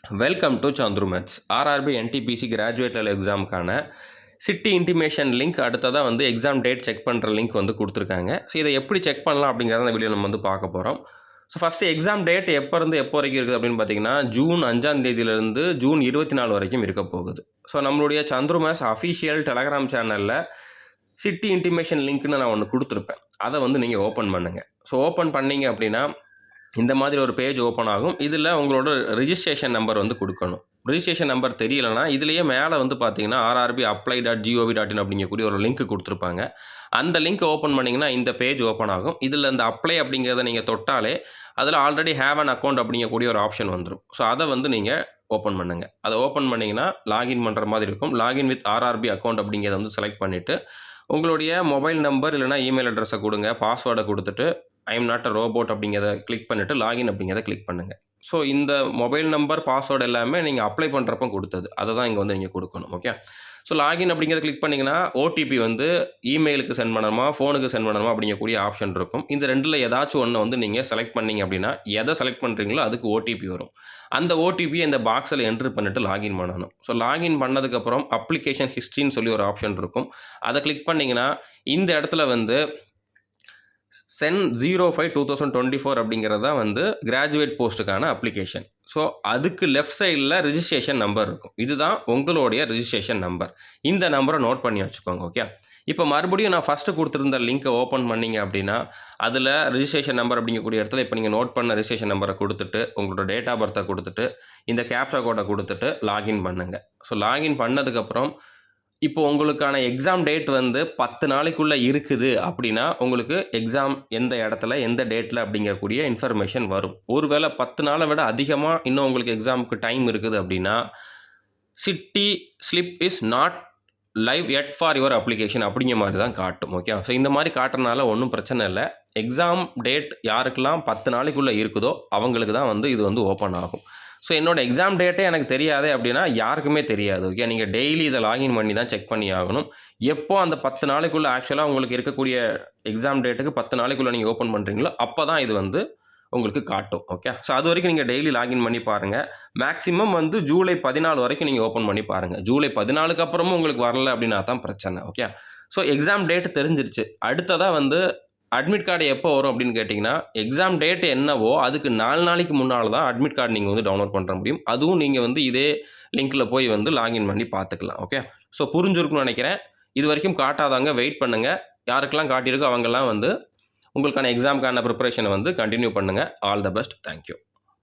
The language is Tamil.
Welcome to Chandru maths. RRB NTPC graduate level எக்ஸாமுக்கான சிட்டி இன்டிமேஷன் லிங்க் அடுத்ததாக வந்து எக்ஸாம் டேட் செக் பண்ணுற லிங்க் வந்து கொடுத்துருக்காங்க. ஸோ இதை எப்படி செக் பண்ணலாம் அப்படிங்கிறத இந்த வீடியோ நம்ம வந்து பார்க்க போகிறோம். ஸோ ஃபஸ்ட்டு எக்ஸாம் டேட் எப்போ இருந்து எப்போ வரைக்கும் இருக்குது அப்படின்னு பார்த்தீங்கன்னா ஜூன் 5ஆம் தேதியிலேருந்து ஜூன் 24 வரைக்கும் இருக்க போகுது. ஸோ நம்மளுடைய சந்துரு மேத்ஸ் அஃபிஷியல் டெலகிராம் சேனலில் சிட்டி இன்டிமேஷன் லிங்க்னு நான் ஒன்று கொடுத்துருப்பேன். அதை வந்து நீங்கள் ஓப்பன் பண்ணுங்கள். ஸோ ஓப்பன் பண்ணிங்க அப்படின்னா இந்த மாதிரி ஒரு பேஜ் ஓப்பன் ஆகும். இதில் உங்களோட ரிஜிஸ்ட்ரேஷன் நம்பர் வந்து கொடுக்கணும். ரிஜிஸ்ட்ரேஷன் நம்பர் தெரியலைன்னா இதுலேயே மேலே வந்து பார்த்தீங்கன்னா rrbapply.gov.in அப்படிங்கக்கூடிய ஒரு லிங்க் கொடுத்துருப்பாங்க. அந்த லிங்க் ஓப்பன் பண்ணிங்கன்னா இந்த பேஜ் ஓப்பன் ஆகும். இதில் இந்த அப்ளை அப்படிங்கிறத நீங்கள் தொட்டாலே அதில் ஆல்ரெடி ஹேவ் அன் அக்கௌண்ட் அப்படிங்கக்கூடிய ஒரு ஆப்ஷன் வந்துடும். ஸோ அதை வந்து நீங்கள் ஓப்பன் பண்ணுங்கள். அதை ஓப்பன் பண்ணிங்கன்னா லாகின் பண்ணுற மாதிரி இருக்கும். லாகின் வித் RRB அக்கௌண்ட் அப்படிங்கிறத வந்து செலக்ட் பண்ணிவிட்டு உங்களுடைய மொபைல் நம்பர் இல்லைனா இமெயில் அட்ரஸை கொடுங்க. பாஸ்வேர்டை கொடுத்துட்டு I am not a robot அப்படிங்கிறத கிளிக் பண்ணிவிட்டு லாகின் அப்படிங்கிறத கிளிக் பண்ணுங்கள். ஸோ இந்த மொபைல் நம்பர் பாஸ்வேர்டு எல்லாமே நீங்கள் அப்ளை பண்ணுறப்போ கொடுத்தது அதை தான் இங்கே வந்து நீங்கள் கொடுக்கணும். ஓகே. ஸோ லாகின் அப்படிங்கிறத கிளிக் பண்ணிங்கன்னா ஓடிபி வந்து இமெயிலுக்கு சென்ட் பண்ணணுமா ஃபோனுக்கு சென்ட் பண்ணணுமா அப்படிங்கக்கூடிய ஆப்ஷன் இருக்கும். இந்த ரெண்டில் ஏதாச்சும் ஒன்று வந்து நீங்கள் செலக்ட் பண்ணிங்க அப்படின்னா எதை செலக்ட் பண்ணுறீங்களோ அதுக்கு ஓடிபி வரும். அந்த ஓடிபியை இந்த பாக்ஸில் என்ட்ரு பண்ணிவிட்டு லாகின் பண்ணணும். ஸோ லாகின் பண்ணதுக்கப்புறம் அப்ளிகேஷன் ஹிஸ்ட்ரின்னு சொல்லி ஒரு ஆப்ஷன் இருக்கும். அதை கிளிக் பண்ணிங்கன்னா இந்த இடத்துல வந்து சென் 05/2024 அப்படிங்கிறது தான் வந்து கிராஜுவேட் போஸ்ட்டுக்கான அப்ளிகேஷன். ஸோ அதுக்கு லெஃப்ட் சைடில் ரிஜிஸ்ட்ரேஷன் நம்பர் இருக்கும். இதுதான் உங்களுடைய ரிஜிஸ்ட்ரேஷன் நம்பர். இந்த நம்பரை நோட் பண்ணி வச்சுக்கோங்க. ஓகே. இப்போ மறுபடியும் நான் ஃபஸ்ட்டு கொடுத்துருந்த லிங்க்கை ஓப்பன் பண்ணிங்க அப்படின்னா அதில் ரிஜிஸ்ட்ரேஷன் நம்பர் அப்படிங்கக்கூடிய இடத்துல இப்போ நீங்கள் நோட் பண்ண ரிஜிஸ்ட்ரேஷன் நம்பரை கொடுத்துட்டு உங்களோட டேட் ஆஃப் பர்த்தை கொடுத்துட்டு இந்த கேப்சா கோடை கொடுத்துட்டு லாகின் பண்ணுங்கள். ஸோ லாகின் பண்ணதுக்கப்புறம் இப்போ உங்களுக்கான எக்ஸாம் டேட் வந்து 10 நாளைக்குள்ளே இருக்குது அப்படின்னா உங்களுக்கு எக்ஸாம் எந்த இடத்துல எந்த டேட்டில் அப்படிங்கக்கூடிய இன்ஃபர்மேஷன் வரும். ஒருவேளை 10 நாளை விட அதிகமாக இன்னும் உங்களுக்கு எக்ஸாமுக்கு டைம் இருக்குது அப்படின்னா city slip is not live yet for your application அப்படிங்கிற மாதிரி தான் காட்டும். ஓகே. ஸோ இந்த மாதிரி காட்டுறதுனால ஒன்றும் பிரச்சனை இல்லை. எக்ஸாம் டேட் யாருக்கெல்லாம் 10 நாளைக்குள்ளே இருக்குதோ அவங்களுக்கு தான் வந்து இது வந்து ஓப்பன் ஆகும். ஸோ என்னோடய எக்ஸாம் டேட்டே எனக்கு தெரியாது அப்படின்னா யாருக்குமே தெரியாது. ஓகே. நீங்கள் டெய்லி இதை லாகின் பண்ணி தான் செக் பண்ணி ஆகணும். எப்போ அந்த 10 நாளைக்குள்ளே ஆக்சுவலாக உங்களுக்கு இருக்கக்கூடிய எக்ஸாம் டேட்டுக்கு 10 நாளைக்குள்ளே நீங்கள் ஓப்பன் பண்ணுறீங்களோ அப்போ தான் இது வந்து உங்களுக்கு காட்டும். ஓகே. ஸோ அது வரைக்கும் நீங்கள் டெய்லி லாகின் பண்ணி பாருங்கள். மேக்ஸிமம் வந்து ஜூலை 14 வரைக்கும் நீங்கள் ஓப்பன் பண்ணி பாருங்கள். ஜூலை 14க்கு அப்புறமும் உங்களுக்கு வரல அப்படின்னா தான் பிரச்சனை. ஓகே. ஸோ எக்ஸாம் டேட் தெரிஞ்சிருச்சு. அடுத்ததாக வந்து அட்மிட் கார்டு எப்போ வரும் அப்படின்னு கேட்டிங்கன்னா எக்ஸாம் டேட் என்னவோ அதுக்கு 4 நாளைக்கு முன்னால் தான் அட்மிட் கார்டு நீங்கள் வந்து டவுன்லோட் பண்ணுற முடியும். அதுவும் நீங்கள் வந்து இதே லிங்க்கில் போய் வந்து லாகின் பண்ணி பார்த்துக்கலாம். ஓகே. ஸோ புரிஞ்சிருக்குன்னு நினைக்கிறேன். இது வரைக்கும் காட்டாதாங்க வெயிட் பண்ணுங்கள். யாருக்கெல்லாம் காட்டியிருக்கோ அவங்கெல்லாம் வந்து உங்களுக்கான எக்ஸாமுக்கான ப்ரிப்பரேஷனை வந்து கண்டினியூ பண்ணுங்கள். All the best. தேங்க்யூ.